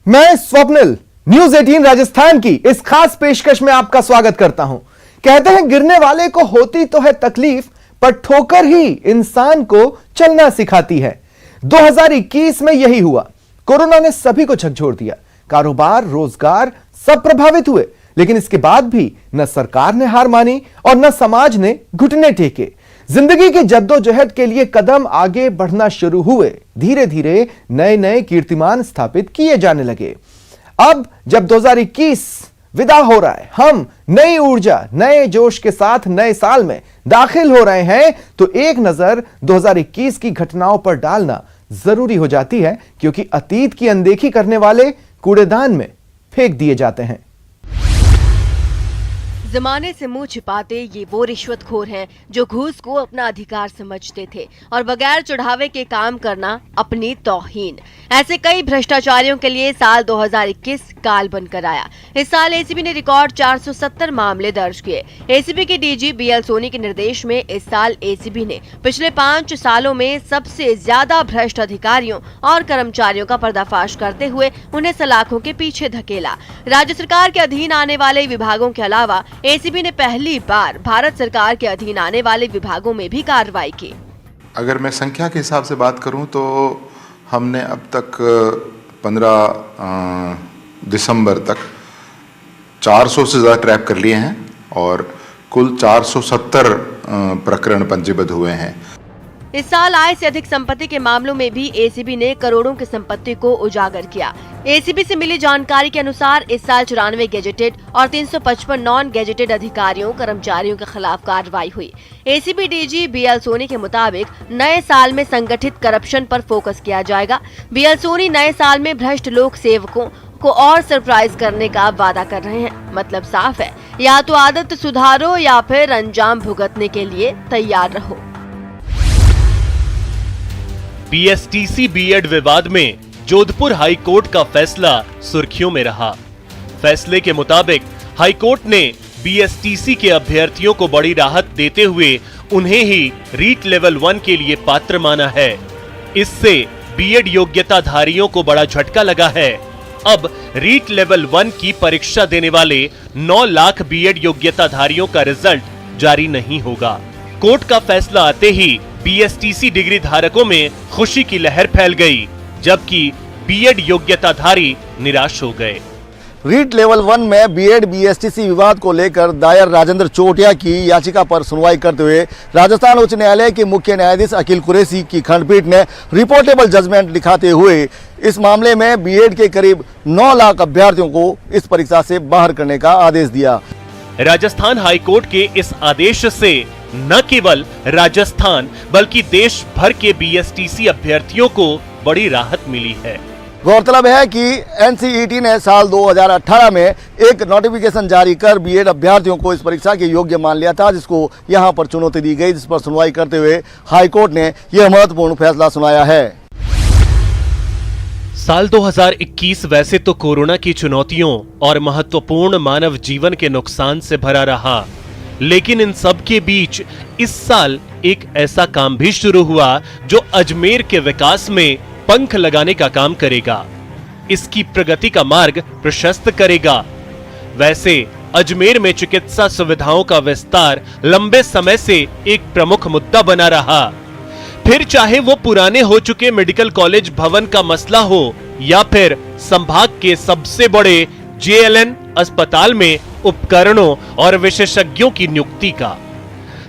मैं स्वप्निल न्यूज 18 राजस्थान की इस खास पेशकश में आपका स्वागत करता हूं। कहते हैं गिरने वाले को होती तो है तकलीफ, पर ठोकर ही इंसान को चलना सिखाती है। 2021 में यही हुआ। कोरोना ने सभी को झकझोर दिया, कारोबार, रोजगार सब प्रभावित हुए। लेकिन इसके बाद भी न सरकार ने हार मानी और न समाज ने घुटने टेके। जिंदगी की जद्दोजहद के लिए कदम आगे बढ़ना शुरू हुए। धीरे धीरे नए नए कीर्तिमान स्थापित किए जाने लगे। अब जब 2021 विदा हो रहा है, हम नई ऊर्जा, नए जोश के साथ नए साल में दाखिल हो रहे हैं, तो एक नजर 2021 की घटनाओं पर डालना जरूरी हो जाती है, क्योंकि अतीत की अनदेखी करने वाले कूड़ेदान में फेंक दिए जाते हैं। जमाने से मुंह छिपाते ये वो रिश्वतखोर हैं जो घूस को अपना अधिकार समझते थे और बगैर चढ़ावे के काम करना अपनी तौहीन। ऐसे कई भ्रष्टाचारियों के लिए साल 2021 काल बनकर आया। इस साल एसीबी ने रिकॉर्ड 470 मामले दर्ज किए। एसीबी के डीजी बीएल सोनी के निर्देश में इस साल एसीबी ने पिछले 5 सालों में सबसे ज्यादा भ्रष्ट अधिकारियों और कर्मचारियों का पर्दाफाश करते हुए उन्हें सलाखों के पीछे धकेला। राज्य सरकार के अधीन आने वाले विभागों के अलावा एसीबी ने पहली बार भारत सरकार के अधीन आने वाले विभागों में भी कार्रवाई की। अगर मैं संख्या के हिसाब से बात करूं तो हमने अब तक 15 दिसंबर तक 400 से ज़्यादा ट्रैप कर लिए हैं और कुल 470 प्रकरण पंजीबद्ध हुए हैं। इस साल आय से अधिक संपत्ति के मामलों में भी एसीबी ने करोड़ों की संपत्ति को उजागर किया। एसीबी से मिली जानकारी के अनुसार इस साल 94 गैजेटेड और 355 नॉन गैजेटेड अधिकारियों कर्मचारियों के खिलाफ कार्रवाई हुई। एसीबी डीजी बीएल सोनी के मुताबिक नए साल में संगठित करप्शन पर फोकस किया जाएगा। बीएल सोनी नए साल में भ्रष्ट लोक सेवकों को और सरप्राइज करने का वादा कर रहे हैं। मतलब साफ है, या तो आदत सुधारो या फिर अंजाम भुगतने के लिए तैयार रहो। बीएसटीसी बीएड विवाद में जोधपुर हाई कोर्ट का फैसला सुर्खियों में रहा। फैसले के मुताबिक हाई कोर्ट ने बीएसटीसी के अभ्यर्थियों को बड़ी राहत देते हुए उन्हें ही रीट लेवल 1 के लिए पात्र माना है। इससे बीएड योग्यताधारियों को बड़ा झटका लगा है। अब रीट लेवल 1 की परीक्षा देने वाले 9 लाख बीएड योग्यताधारियों का रिजल्ट जारी नहीं होगा। कोर्ट का फैसला आते ही बीएसटीसी डिग्री धारकों में खुशी की लहर फैल गई, जबकि बीएड योग्यताधारी निराश हो गए। रीट लेवल 1 में बीएड बीएसटीसी विवाद को लेकर दायर राजेंद्र चोटिया की याचिका पर सुनवाई करते हुए राजस्थान उच्च न्यायालय के मुख्य न्यायाधीश अखिल कुरैशी की खंडपीठ ने रिपोर्टेबल जजमेंट लिखाते हुए इस मामले में बीएड के करीब 9 लाख अभ्यर्थियों को इस परीक्षा से बाहर करने का आदेश दिया। राजस्थान हाईकोर्ट के इस आदेश से न केवल राजस्थान बल्कि देश भर के बीएसटीसी अभ्यर्थियों को बड़ी राहत मिली है। गौरतलब है कि एनसीईटी ने साल 2018 में एक नोटिफिकेशन जारी कर बीएड अभ्यर्थियों को इस परीक्षा के योग्य मान लिया था, जिसको यहां पर चुनौती दी गई, जिस पर सुनवाई करते हुए हाईकोर्ट ने यह महत्वपूर्ण फैसला सुनाया है। साल 2021 वैसे तो कोरोना की चुनौतियों और महत्वपूर्ण मानव जीवन के नुकसान से भरा रहा, लेकिन इन सब के बीच इस साल एक ऐसा काम भी शुरू हुआ जो अजमेर के विकास में पंख लगाने का काम करेगा, इसकी प्रगति का मार्ग प्रशस्त करेगा। वैसे अजमेर में चिकित्सा सुविधाओं का विस्तार लंबे समय से एक प्रमुख मुद्दा बना रहा। फिर चाहे वो पुराने हो चुके मेडिकल कॉलेज भवन का मसला हो या फिर संभाग के सबसे बड़े जेएलएन अस्पताल में उपकरणों और विशेषज्ञों की नियुक्ति का।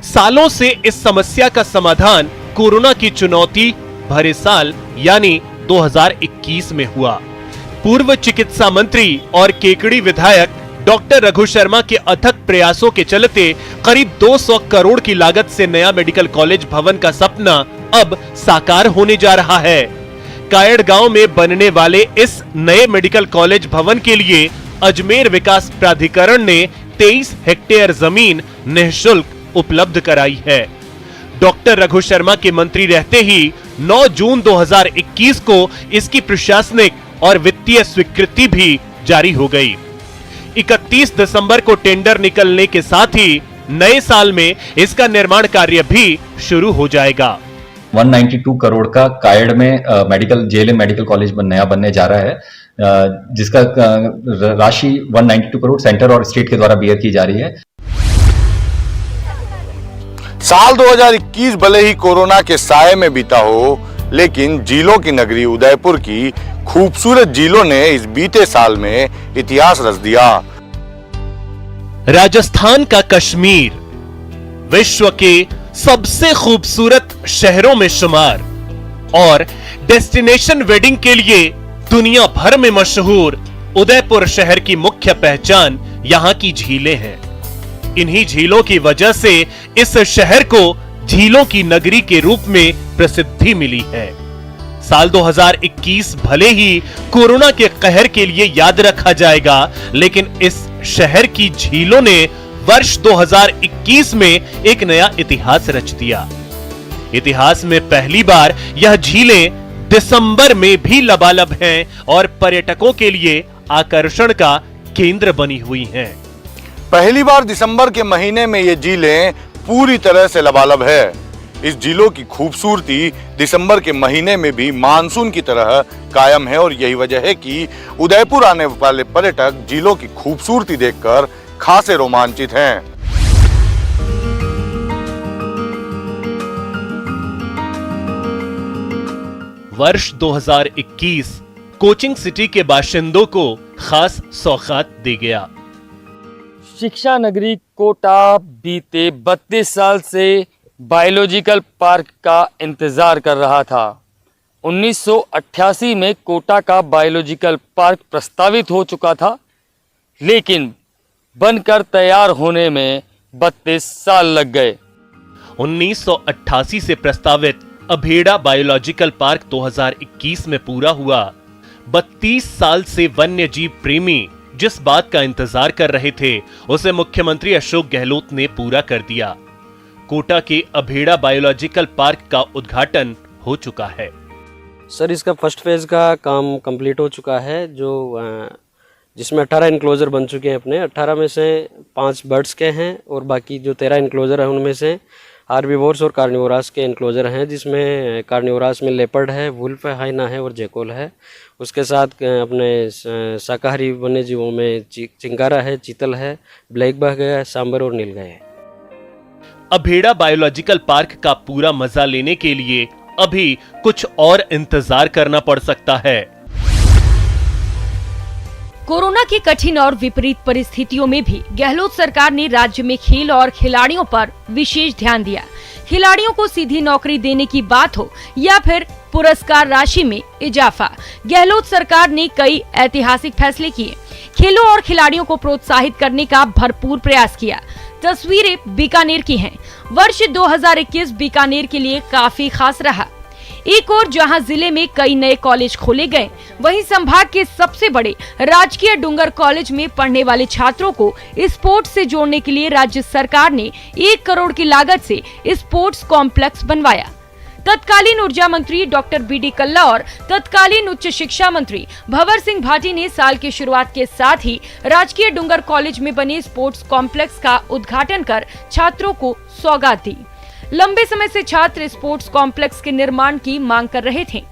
सालों से इस समस्या का समाधान कोरोना की चुनौती भरे साल यानी 2021 में हुआ। पूर्व चिकित्सा मंत्री और केकड़ी विधायक डॉक्टर रघु शर्मा के अथक प्रयासों के चलते करीब 200 करोड़ की लागत से नया मेडिकल कॉलेज भवन का सपना अब साकार होने जा रहा है। कायड़ गांव में बनने वाले इस नए मेडिकल कॉलेज भवन के लिए अजमेर विकास प्राधिकरण ने 23 हेक्टेयर जमीन निःशुल्क उपलब्ध कराई है। डॉक्टर रघु शर्मा के मंत्री रहते ही 9 जून 2021 को इसकी प्रशासनिक और वित्तीय स्वीकृति भी जारी हो गई। 31 दिसंबर को टेंडर निकलने के साथ ही नए साल में इसका निर्माण कार्य भी शुरू हो जाएगा। 192 करोड़ का कायड़ में मेडिकल जेएलएन मेडिकल कॉलेज नया बनने जा रहा है, जिसका राशि 192 करोड़ सेंटर और स्टेट के द्वारा बियर की जा रही है। साल 2021 भले ही कोरोना के साए में बीता हो, लेकिन झीलों की नगरी उदयपुर की खूबसूरत झीलों ने इस बीते साल में इतिहास रच दिया। राजस्थान का कश्मीर विश्व के सबसे खूबसूरत शहरों में शुमार और डेस्टिनेशन वेडिंग के लिए दुनिया भर में मशहूर उदयपुर शहर की मुख्य पहचान यहां की झीलें हैं। इन्हीं झीलों की वजह से इस शहर को झीलों की नगरी के रूप में प्रसिद्धि मिली है। साल 2021 भले ही कोरोना के कहर के लिए याद रखा जाएगा, लेकिन इस शहर की झीलों ने वर्ष 2021 में एक नया इतिहास रच दिया। इतिहास में पहली बार यह झीलें दिसंबर में भी लबालब हैं और पर्यटकों के लिए आकर्षण का केंद्र बनी हुई हैं। पहली बार दिसंबर के महीने में ये झीलें पूरी तरह से लबालब है। इस झीलों की खूबसूरती दिसंबर के महीने में भी मानसून की तरह कायम है और यही वजह है कि उदयपुर आने वाले पर्यटक झीलों की खूबसूरती देखकर खासे रोमांचित हैं। वर्ष 2021 कोचिंग सिटी के बाशिंदों को खास सौगात दी गया। शिक्षा नगरी कोटा बीते 32 साल से बायोलॉजिकल पार्क का इंतजार कर रहा था। 1988 में कोटा का बायोलॉजिकल पार्क प्रस्तावित हो चुका था, लेकिन बनकर तैयार होने में 32 साल लग गए। 1988 से प्रस्तावित अभेड़ा बायोलॉजिकल पार्क 2021 में पूरा हुआ। 32 साल से वन्य जीव प्रेमी जिस बात का इंतजार कर रहे थे, उसे मुख्यमंत्री अशोक गहलोत ने पूरा कर दिया। कोटा के अभेड़ा बायोलॉजिकल पार्क का उद्घाटन हो चुका है। सर, इसका फर्स्ट फेज का काम कंप्लीट हो चुका है, जिसमें 18 इनक्लोजर बन चुके हैं। अपने 18 में से 5 बर्ड्स के हैं और बाकी जो 13 इनक्लोजर हैं उनमें से हार्बीवोर्स और कार्निवोरास के इनक्लोजर हैं, जिसमें कार्निवोरास में लेपर्ड है, वुल्फ है, हाइना है और जैकोल है। उसके साथ अपने शाकाहारी वन्य जीवों में चिंकारा है, चीतल है, ब्लैक बग है, सांबर और नीलगाय है। अभेड़ा बायोलॉजिकल पार्क का पूरा मजा लेने के लिए अभी कुछ और इंतजार करना पड़ सकता है। कोरोना की कठिन और विपरीत परिस्थितियों में भी गहलोत सरकार ने राज्य में खेल और खिलाड़ियों पर विशेष ध्यान दिया। खिलाड़ियों को सीधी नौकरी देने की बात हो या फिर पुरस्कार राशि में इजाफा, गहलोत सरकार ने कई ऐतिहासिक फैसले किए। खेलों और खिलाड़ियों को प्रोत्साहित करने का भरपूर प्रयास किया। तस्वीरें बीकानेर की हैं। वर्ष 2021 बीकानेर के लिए काफी खास रहा। एक और जहां जिले में कई नए कॉलेज खोले गए, वहीं संभाग के सबसे बड़े राजकीय डूंगर कॉलेज में पढ़ने वाले छात्रों को स्पोर्ट्स से जोड़ने के लिए राज्य सरकार ने 1 करोड़ की लागत से स्पोर्ट्स कॉम्प्लेक्स बनवाया। तत्कालीन ऊर्जा मंत्री डॉक्टर बीडी कल्ला और तत्कालीन उच्च शिक्षा मंत्री भंवर सिंह भाटी ने साल की शुरुआत के साथ ही राजकीय डूंगर कॉलेज में बने स्पोर्ट्स कॉम्प्लेक्स का उद्घाटन कर छात्रों को सौगात दी। लंबे समय से छात्र स्पोर्ट्स कॉम्प्लेक्स के निर्माण की मांग कर रहे थे।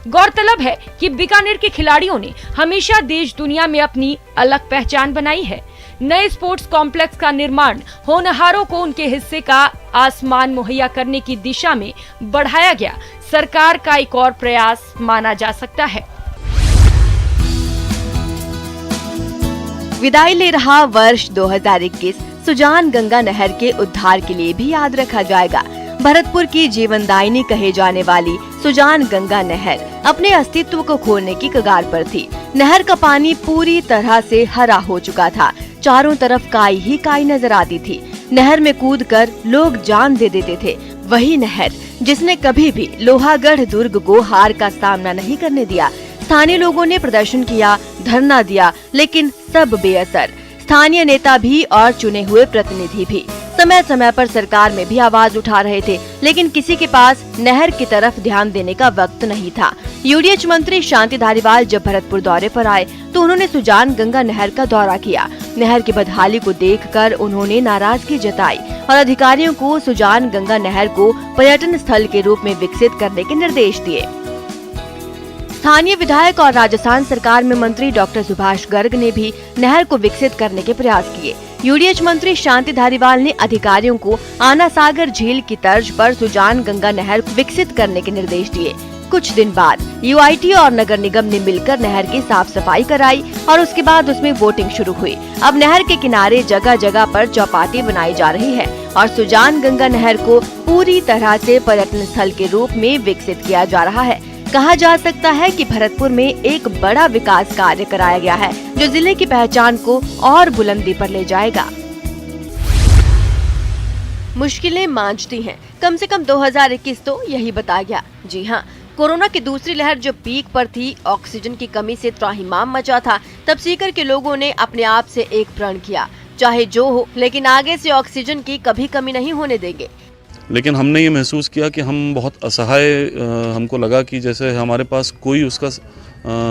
गौरतलब है कि बीकानेर के खिलाड़ियों ने हमेशा देश दुनिया में अपनी अलग पहचान बनाई है। नए स्पोर्ट्स कॉम्प्लेक्स का निर्माण होनहारों को उनके हिस्से का आसमान मुहैया करने की दिशा में बढ़ाया गया सरकार का एक और प्रयास माना जा सकता है। विदाई ले रहा वर्ष 2021 सुजान गंगा नहर के उद्धार के लिए भी याद रखा जाएगा। भरतपुर की जीवनदायिनी कहे जाने वाली सुजान गंगा नहर अपने अस्तित्व को खोने की कगार पर थी। नहर का पानी पूरी तरह से हरा हो चुका था। चारों तरफ काई ही काई नजर आती थी। नहर में कूदकर लोग जान दे देते थे। वही नहर जिसने कभी भी लोहागढ़ दुर्ग को हार का सामना नहीं करने दिया। स्थानीय लोगों ने प्रदर्शन किया, धरना दिया, लेकिन सब बेअसर। स्थानीय नेता भी और चुने हुए प्रतिनिधि भी समय समय पर सरकार में भी आवाज उठा रहे थे, लेकिन किसी के पास नहर की तरफ ध्यान देने का वक्त नहीं था। यूडीएच मंत्री शांति धारीवाल जब भरतपुर दौरे पर आए तो उन्होंने सुजान गंगा नहर का दौरा किया। नहर की बदहाली को देखकर उन्होंने नाराजगी जताई और अधिकारियों को सुजान गंगा नहर को पर्यटन स्थल के रूप में विकसित करने के निर्देश दिए। स्थानीय विधायक और राजस्थान सरकार में मंत्री डॉक्टर सुभाष गर्ग ने भी नहर को विकसित करने के प्रयास किए। यूडीएच मंत्री शांति धारीवाल ने अधिकारियों को आना सागर झील की तर्ज पर सुजान गंगा नहर को विकसित करने के निर्देश दिए। कुछ दिन बाद यूआईटी और नगर निगम ने मिलकर नहर की साफ सफाई कराई और उसके बाद उसमें बोटिंग शुरू हुई। अब नहर के किनारे जगह जगह पर चौपाटी बनाई जा रही है और सुजान गंगा नहर को पूरी तरह से पर्यटन स्थल के रूप में विकसित किया जा रहा है। कहा जा सकता है कि भरतपुर में एक बड़ा विकास कार्य कराया गया है जो जिले की पहचान को और बुलंदी पर ले जाएगा। मुश्किलें मांझती हैं, कम से कम 2021 तो यही बताया गया। जी हाँ, कोरोना की दूसरी लहर जो पीक पर थी, ऑक्सीजन की कमी से त्राहिमाम मचा था, तब सीकर के लोगों ने अपने आप से एक प्रण किया, चाहे जो हो लेकिन आगे से ऑक्सीजन की कभी कमी नहीं होने देंगे। लेकिन हमने ये महसूस किया कि हम बहुत असहाय, हमको लगा कि जैसे हमारे पास कोई उसका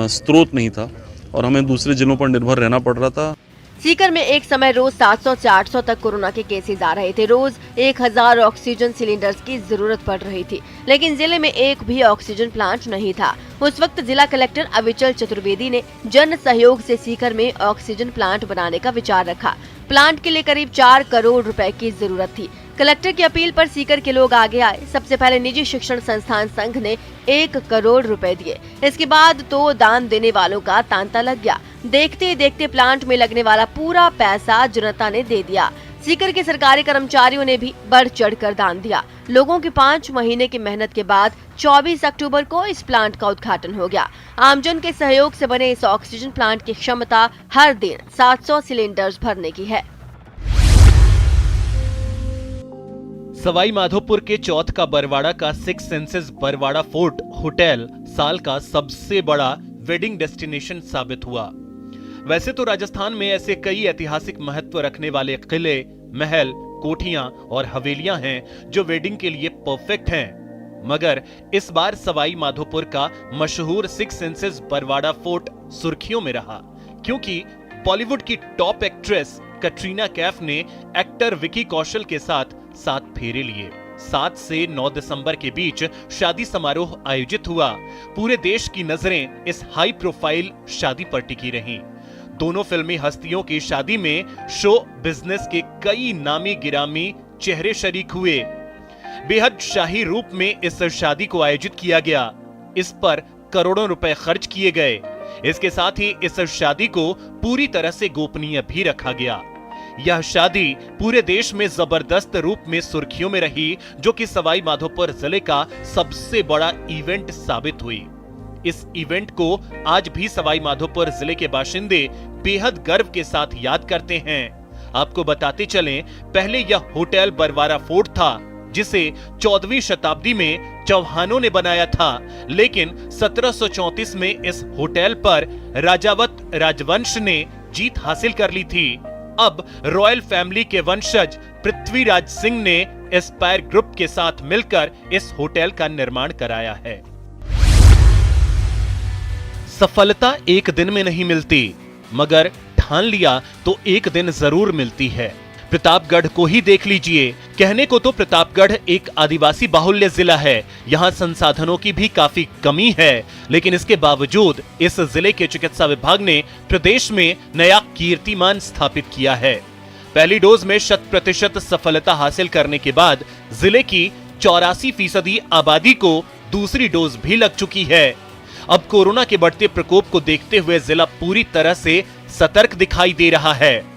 स्रोत नहीं था और हमें दूसरे जिलों पर निर्भर रहना पड़ रहा था। सीकर में एक समय रोज 700 से 800 तक कोरोना के केसेस आ रहे थे। रोज 1000 ऑक्सीजन सिलेंडर्स की जरूरत पड़ रही थी, लेकिन जिले में एक भी ऑक्सीजन प्लांट नहीं था। उस वक्त जिला कलेक्टर अविचल चतुर्वेदी ने जन सहयोग से सीकर में ऑक्सीजन प्लांट बनाने का विचार रखा। प्लांट के लिए करीब 4 करोड़ रुपए की जरूरत थी। कलेक्टर की अपील पर सीकर के लोग आगे आए। सबसे पहले निजी शिक्षण संस्थान संघ ने 1 करोड़ रुपए दिए। इसके बाद तो दान देने वालों का तांता लग गया। देखते ही देखते प्लांट में लगने वाला पूरा पैसा जनता ने दे दिया। सीकर के सरकारी कर्मचारियों ने भी बढ़ चढ़कर दान दिया। लोगों की 5 महीने की मेहनत के बाद 24 अक्टूबर को इस प्लांट का उद्घाटन हो गया। आमजन के सहयोग से बने इस ऑक्सीजन प्लांट की क्षमता हर दिन 700 सिलेंडर्स भरने की है। सवाई माधोपुर के चौथ का बरवाड़ा का 6 सेंसेस बरवाड़ा फोर्ट होटल साल का सबसे बड़ा वेडिंग डेस्टिनेशन साबित हुआ। वैसे तो राजस्थान में ऐसे कई ऐतिहासिक महत्व रखने वाले किले, महल, कोठियां और हवेलियां हैं जो वेडिंग के लिए परफेक्ट हैं, मगर इस बार सवाई माधोपुर का मशहूर 6 सेंसेस बरवाड़ा फोर्ट सुर्खियों में रहा, क्योंकि बॉलीवुड की टॉप एक्ट्रेस कैटरीना कैफ ने एक्टर विकी कौशल के साथ 7 फेरे लिए। 7 से 9 दिसंबर के बीच शादी समारोह आयोजित हुआ। पूरे देश की नजरें इस हाई प्रोफाइल शादी पर टिकी रहीं। दोनों फिल्मी हस्तियों की शादी में शो बिजनेस के कई नामी गिरामी चेहरे शरीक हुए। बेहद शाही रूप में इस शादी को आयोजित किया गया। इस पर करोड़ों रुपए खर्च किए गए। इसके साथ ही इस शादी को पूरी तरह से गोपनीय भी रखा गया। यह शादी पूरे देश में जबरदस्त रूप में सुर्खियों में रही, जो कि सवाई माधोपुर जिले का सबसे बड़ा इवेंट साबित हुई। इस इवेंट को आज भी सवाई माधोपुर जिले के बाशिंदे बेहद गर्व के साथ याद करते हैं। आपको बताते चलें, पहले यह होटल बरवाड़ा फोर्ट था, जिसे 14वीं शताब्दी में चौहानों ने बनाया था, लेकिन 1734 में इस होटल पर राजावत राजवंश ने जीत हासिल कर ली थी। अब रॉयल फैमिली के वंशज पृथ्वीराज सिंह ने एस्पायर ग्रुप के साथ मिलकर इस होटल का निर्माण कराया है। सफलता एक दिन में नहीं मिलती, मगर ठान लिया तो एक दिन जरूर मिलती है। प्रतापगढ़ को ही देख लीजिए। कहने को तो प्रतापगढ़ एक आदिवासी बाहुल्य जिला है, यहाँ संसाधनों की भी काफी कमी है, लेकिन इसके बावजूद इस जिले के चिकित्सा विभाग ने प्रदेश में नया कीर्तिमान स्थापित किया है। पहली डोज में 100% सफलता हासिल करने के बाद जिले की 84% आबादी को दूसरी डोज भी लग चुकी है। अब कोरोना के बढ़ते प्रकोप को देखते हुए जिला पूरी तरह से सतर्क दिखाई दे रहा है।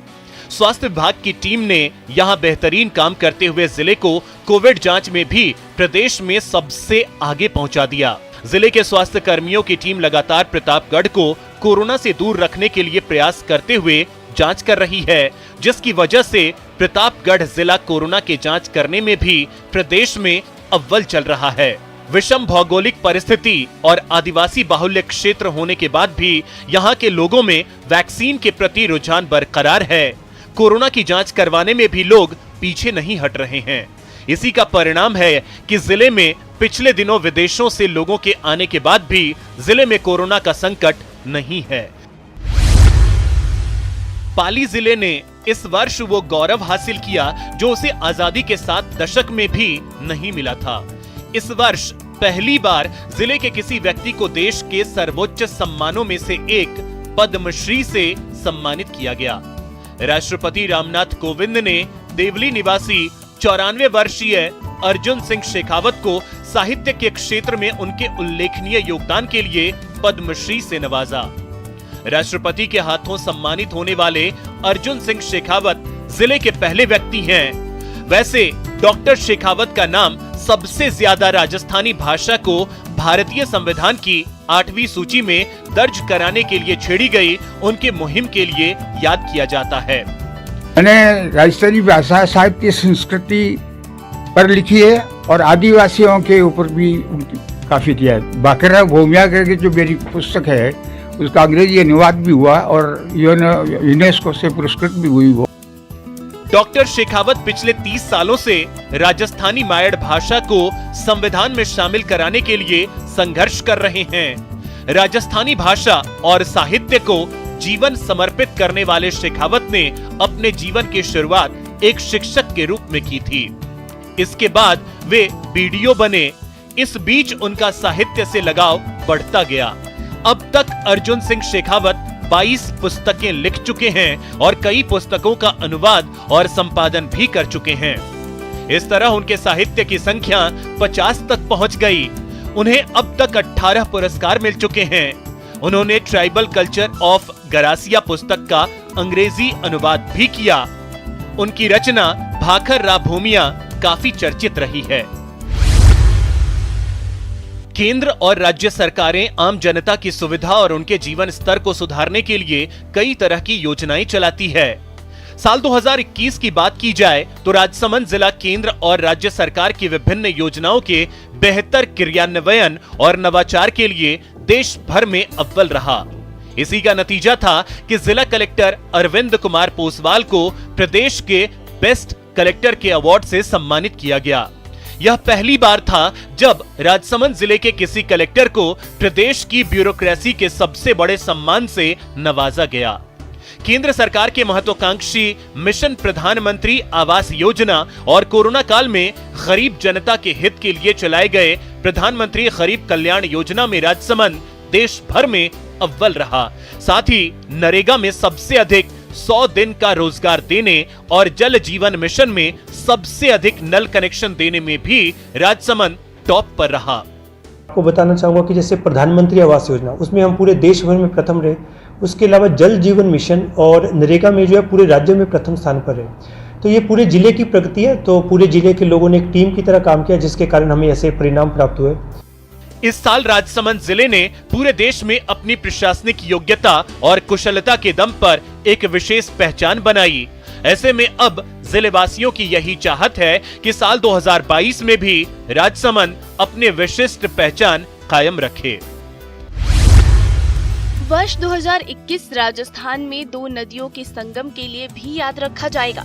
स्वास्थ्य विभाग की टीम ने यहां बेहतरीन काम करते हुए जिले को कोविड जांच में भी प्रदेश में सबसे आगे पहुंचा दिया। जिले के स्वास्थ्य कर्मियों की टीम लगातार प्रतापगढ़ को कोरोना से दूर रखने के लिए प्रयास करते हुए जांच कर रही है, जिसकी वजह से प्रतापगढ़ जिला कोरोना के जांच करने में भी प्रदेश में अव्वल चल रहा है। विषम भौगोलिक परिस्थिति और आदिवासी बाहुल्य क्षेत्र होने के बाद भी यहाँ के लोगों में वैक्सीन के प्रति रुझान बरकरार है। कोरोना की जांच करवाने में भी लोग पीछे नहीं हट रहे हैं। इसी का परिणाम है कि जिले में पिछले दिनों विदेशों से लोगों के आने के बाद भी जिले में कोरोना का संकट नहीं है। पाली जिले ने इस वर्ष वो गौरव हासिल किया जो उसे आजादी के 7 दशक में भी नहीं मिला था। इस वर्ष पहली बार जिले के किसी व्यक्ति को देश के सर्वोच्च सम्मानों में से एक पद्मश्री से सम्मानित किया गया। राष्ट्रपति रामनाथ कोविंद ने देवली निवासी 94 वर्षीय अर्जुन सिंह शेखावत को साहित्य के क्षेत्र में उनके उल्लेखनीय योगदान के लिए पद्मश्री से नवाजा। राष्ट्रपति के हाथों सम्मानित होने वाले अर्जुन सिंह शेखावत जिले के पहले व्यक्ति हैं। वैसे डॉक्टर शेखावत का नाम सबसे ज्यादा राजस्थानी भाषा को भारतीय संविधान की 8वीं सूची में दर्ज कराने के लिए छेड़ी गई उनके मुहिम के लिए याद किया जाता है। मैंने राजस्थानी भाषा, साहित्य, संस्कृति पर लिखी है और आदिवासियों के ऊपर भी काफी किया है। बाकरा भूमिया करके जो मेरी पुस्तक है उसका अंग्रेजी अनुवाद भी हुआ और यूनेस्को से पुरस्कृत भी हुई वो। डॉक्टर शेखावत पिछले 30 सालों से राजस्थानी मायड़ भाषा को संविधान में शामिल कराने के लिए संघर्ष कर रहे हैं। राजस्थानी भाषा और साहित्य को जीवन समर्पित करने वाले शेखावत ने अपने जीवन की शुरुआत एक शिक्षक के रूप में की थी। इसके बाद वे बीडीओ बने। इस बीच उनका साहित्य से लगाव बढ़ता गया। अब तक अर्जुन सिंह शेखावत 22 पुस्तकें लिख चुके हैं और कई पुस्तकों का अनुवाद और संपादन भी कर चुके हैं। इस तरह उनके साहित्य की संख्या 50 तक पहुंच गई। उन्हें अब तक 18 पुरस्कार मिल चुके हैं। उन्होंने ट्राइबल कल्चर ऑफ गरासिया पुस्तक का अंग्रेजी अनुवाद भी किया। उनकी रचना भाखर रा भूमिया काफी चर्चित रही है। केंद्र और राज्य सरकारें आम जनता की सुविधा और उनके जीवन स्तर को सुधारने के लिए कई तरह की योजनाएं चलाती है। साल 2021 की बात की जाए तो राजसमंद जिला केंद्र और राज्य सरकार की विभिन्न योजनाओं के बेहतर क्रियान्वयन और नवाचार के लिए देश भर में अव्वल रहा। इसी का नतीजा था कि जिला कलेक्टर अरविंद कुमार पोसवाल को प्रदेश के बेस्ट कलेक्टर के अवार्ड से सम्मानित किया गया। यह पहली बार था जब राजसमंद जिले के किसी कलेक्टर को प्रदेश की ब्यूरोक्रेसी के सबसे बड़े सम्मान से नवाजा गया। केंद्र सरकार के महत्वाकांक्षी मिशन प्रधानमंत्री आवास योजना और कोरोना काल में गरीब जनता के हित के लिए चलाए गए प्रधानमंत्री गरीब कल्याण योजना में राजसमंद देश भर में अव्वल रहा। साथ ही नरेगा में सबसे अधिक 100 दिन का रोजगार देने और जल जीवन मिशन में सबसे अधिक नल कनेक्शन देने में भी राजसमंद टॉप पर रहा। आपको बताना चाहूँगा कि जैसे प्रधानमंत्री आवास योजना उसमें हम पूरे देश भर में प्रथम रहे। उसके अलावा जल जीवन मिशन और नरेगा में जो है पूरे राज्य में प्रथम स्थान पर रहे। तो ये पूरे जिले की प्रगति है। तो पूरे जिले के लोगों ने एक टीम की तरह काम किया जिसके कारण हमें ऐसे परिणाम प्राप्त हुए। इस साल राजसमंद जिले ने पूरे देश में अपनी प्रशासनिक योग्यता और कुशलता के दम पर एक विशेष पहचान बनाई। ऐसे में अब जिलेवासियों की यही चाहत है कि साल 2022 में भी राजसमंद अपने विशिष्ट पहचान कायम रखे। वर्ष 2021 राजस्थान में 2 नदियों के संगम के लिए भी याद रखा जाएगा।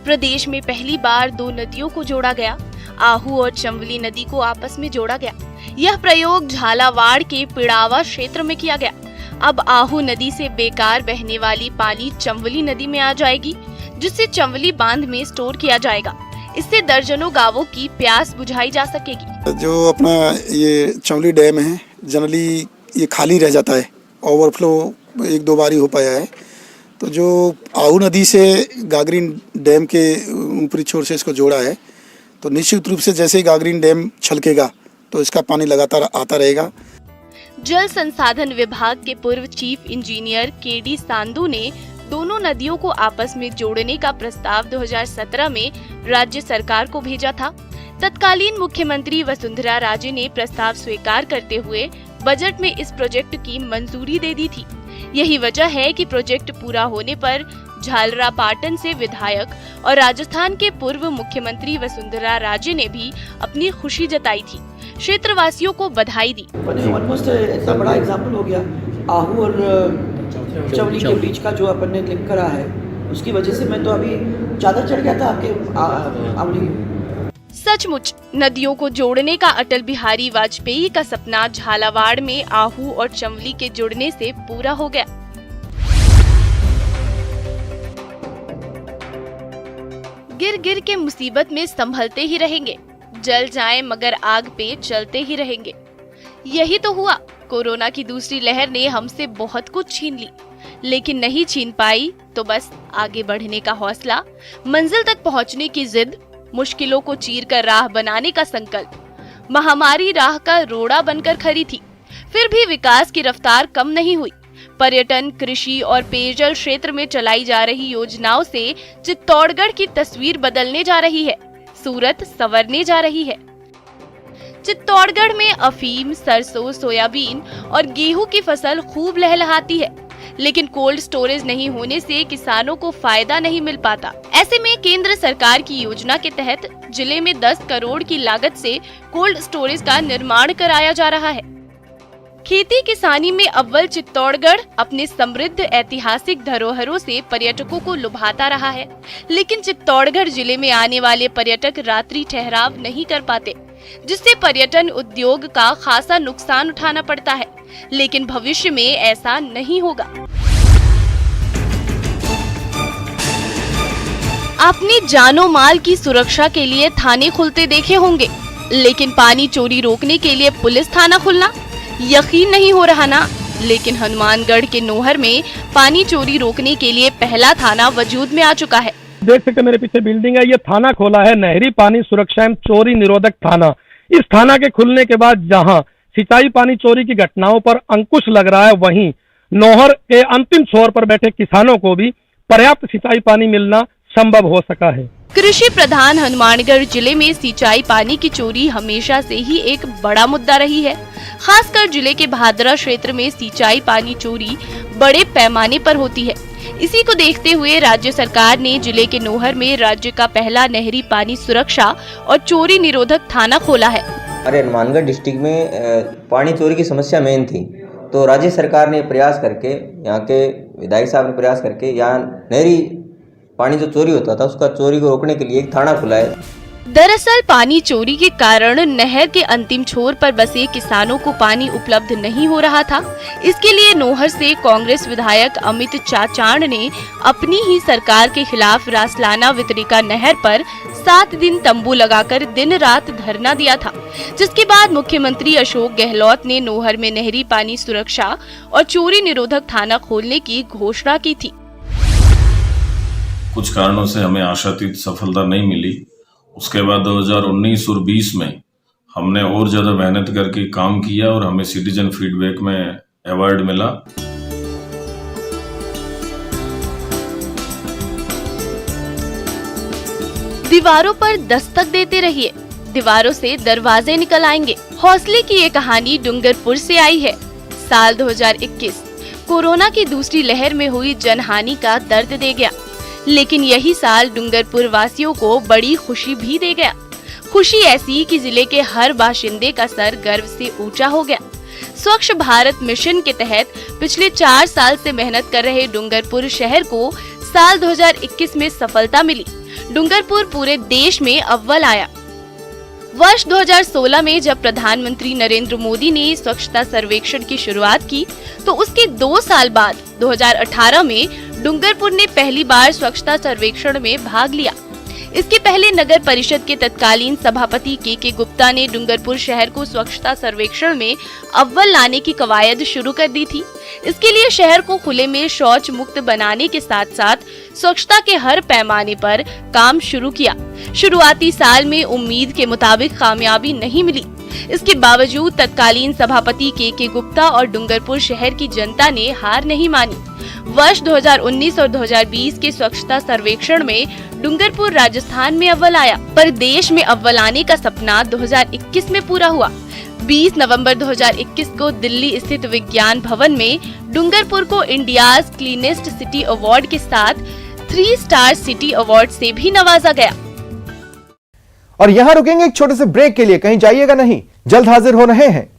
प्रदेश में पहली बार 2 नदियों को जोड़ा गया। आहू और चंवली नदी को आपस में जोड़ा गया। यह प्रयोग झालावाड़ के पिड़ावा क्षेत्र में किया गया। अब आहू नदी से बेकार बहने वाली पानी चंवली नदी में आ जाएगी, जिससे चंवली बांध में स्टोर किया जाएगा। इससे दर्जनों गांवों की प्यास बुझाई जा सकेगी। जो अपना ये चंवली डैम है जनरली ये खाली रह जाता है, ओवरफ्लो 1-2 बार ही हो पाया है। तो जो आहू नदी से गागरीन डैम के ऊपरी छोर से इसको जोड़ा है, तो निश्चित रूप से जैसे ही गागरीन डैम छलकेगा तो इसका पानी लगातार आता रहेगा। जल संसाधन विभाग के पूर्व चीफ इंजीनियर केडी सांधू ने दोनों नदियों को आपस में जोड़ने का प्रस्ताव 2017 में राज्य सरकार को भेजा था। तत्कालीन मुख्यमंत्री वसुंधरा राजे ने प्रस्ताव स्वीकार करते हुए बजट में इस प्रोजेक्ट की मंजूरी दे दी थी। यही वजह है कि प्रोजेक्ट पूरा होने पर झालरापाटन से विधायक और राजस्थान के पूर्व मुख्यमंत्री वसुंधरा राजे ने भी अपनी खुशी जताई थी, क्षेत्रवासियों को बधाई दी। ऑलमोस्ट इतना बड़ा एग्जाम्पल हो गया आहू और चंवली के बीच का जो अपन ने क्लिक करा है, उसकी वजह से मैं तो अभी चादर चढ़ गया था आपके आमली। सचमुच नदियों को जोड़ने का अटल बिहारी वाजपेयी का सपना झालावाड़ में आहू और चंवली के जुड़ने से पूरा हो गया। गिर गिर के मुसीबत में संभलते ही रहेंगे। जल जाएं मगर आग पे चलते ही रहेंगे। यही तो हुआ। कोरोना की दूसरी लहर ने हमसे बहुत कुछ छीन ली, लेकिन नहीं छीन पाई तो बस आगे बढ़ने का हौसला, मंजिल तक पहुंचने की जिद, मुश्किलों को चीर कर राह बनाने का संकल्प। महामारी राह का रोड़ा बनकर खड़ी थी, फिर भी विकास की रफ्तार कम नहीं हुई। पर्यटन, कृषि और पेयजल क्षेत्र में चलाई जा रही योजनाओं से चित्तौड़गढ़ की तस्वीर बदलने जा रही है, सूरत संवरने जा रही है। चित्तौड़गढ़ में अफीम, सरसों, सोयाबीन और गेहूं की फसल खूब लहलहाती है, लेकिन कोल्ड स्टोरेज नहीं होने से किसानों को फायदा नहीं मिल पाता। ऐसे में केंद्र सरकार की योजना के तहत जिले में 10 करोड़ की लागत से कोल्ड स्टोरेज का निर्माण कराया जा रहा है। खेती किसानी में अव्वल चित्तौड़गढ़ अपने समृद्ध ऐतिहासिक धरोहरों से पर्यटकों को लुभाता रहा है, लेकिन चित्तौड़गढ़ जिले में आने वाले पर्यटक रात्रि ठहराव नहीं कर पाते, जिससे पर्यटन उद्योग का खासा नुकसान उठाना पड़ता है। लेकिन भविष्य में ऐसा नहीं होगा। आपने जानो माल की सुरक्षा के लिए थाने खुलते देखे होंगे, लेकिन पानी चोरी रोकने के लिए पुलिस थाना खुलना यकीन नहीं हो रहा ना। लेकिन हनुमानगढ़ के नोहर में पानी चोरी रोकने के लिए पहला थाना वजूद में आ चुका है। देख सकते मेरे पीछे बिल्डिंग है, ये थाना खोला है नहरी पानी सुरक्षा एवं चोरी निरोधक थाना। इस थाना के खुलने के बाद जहां सिंचाई पानी चोरी की घटनाओं पर अंकुश लग रहा है, वहीं नोहर के अंतिम छोर पर बैठे किसानों को भी पर्याप्त सिंचाई पानी मिलना संभव हो सका है। कृषि प्रधान हनुमानगढ़ जिले में सिंचाई पानी की चोरी हमेशा से ही एक बड़ा मुद्दा रही है। खासकर जिले के भादरा क्षेत्र में सिंचाई पानी चोरी बड़े पैमाने पर होती है। इसी को देखते हुए राज्य सरकार ने जिले के नोहर में राज्य का पहला नहरी पानी सुरक्षा और चोरी निरोधक थाना खोला है। हमारे हनुमानगढ़ डिस्ट्रिक्ट में पानी चोरी की समस्या मेन थी, तो राज्य सरकार ने प्रयास करके, यहाँ के विधायक साहब ने प्रयास करके यहाँ नहरी पानी जो चोरी होता था उसका चोरी को रोकने के लिए एक थाना खुला है। दरअसल पानी चोरी के कारण नहर के अंतिम छोर पर बसे किसानों को पानी उपलब्ध नहीं हो रहा था। इसके लिए नोहर से कांग्रेस विधायक अमित चाचाण ने अपनी ही सरकार के खिलाफ रासलाना वितरिका नहर पर 7 दिन तंबू लगाकर दिन रात धरना दिया था, जिसके बाद मुख्यमंत्री अशोक गहलोत ने नोहर में नहरी पानी सुरक्षा और चोरी निरोधक थाना खोलने की घोषणा की थी। कुछ कारणों से हमें आशातीत सफलता नहीं मिली। उसके बाद 2019 और 20 में हमने और ज्यादा मेहनत करके काम किया और हमें सिटीजन फीडबैक में अवार्ड मिला। दीवारों पर दस्तक देते रहिए, दीवारों से दरवाजे निकल आएंगे। हौसले की ये कहानी डूंगरपुर से आई है। साल 2021 कोरोना की दूसरी लहर में हुई जनहानि का दर्द दे गया, लेकिन यही साल डूंगरपुर वासियों को बड़ी खुशी भी दे गया। खुशी ऐसी कि जिले के हर बाशिंदे का सर गर्व से ऊंचा हो गया। स्वच्छ भारत मिशन के तहत पिछले 4 साल से मेहनत कर रहे डूंगरपुर शहर को साल 2021 में सफलता मिली। डूंगरपुर पूरे देश में अव्वल आया। वर्ष 2016 में जब प्रधानमंत्री नरेंद्र मोदी ने स्वच्छता सर्वेक्षण की शुरुआत की, तो उसके 2 साल बाद 2018 में डूंगरपुर ने पहली बार स्वच्छता सर्वेक्षण में भाग लिया। इसके पहले नगर परिषद के तत्कालीन सभापति के गुप्ता ने डूंगरपुर शहर को स्वच्छता सर्वेक्षण में अव्वल लाने की कवायद शुरू कर दी थी। इसके लिए शहर को खुले में शौच मुक्त बनाने के साथ साथ स्वच्छता के हर पैमाने पर काम शुरू किया। शुरुआती साल में उम्मीद के मुताबिक कामयाबी नहीं मिली। इसके बावजूद तत्कालीन सभापति के गुप्ता और डूंगरपुर शहर की जनता ने हार नहीं मानी। वर्ष 2019 और 2020 के स्वच्छता सर्वेक्षण में डूंगरपुर राजस्थान में अव्वल आया, पर देश में अव्वल आने का सपना 2021 में पूरा हुआ। 20 नवंबर 2021 को दिल्ली स्थित विज्ञान भवन में डूंगरपुर को इंडियाज क्लीनेस्ट सिटी अवार्ड के साथ 3 स्टार सिटी अवार्ड से भी नवाजा गया। और यहां रुकेंगे एक छोटे से ब्रेक के लिए, कहीं जाइएगा नहीं, जल्द हाजिर हो रहे हैं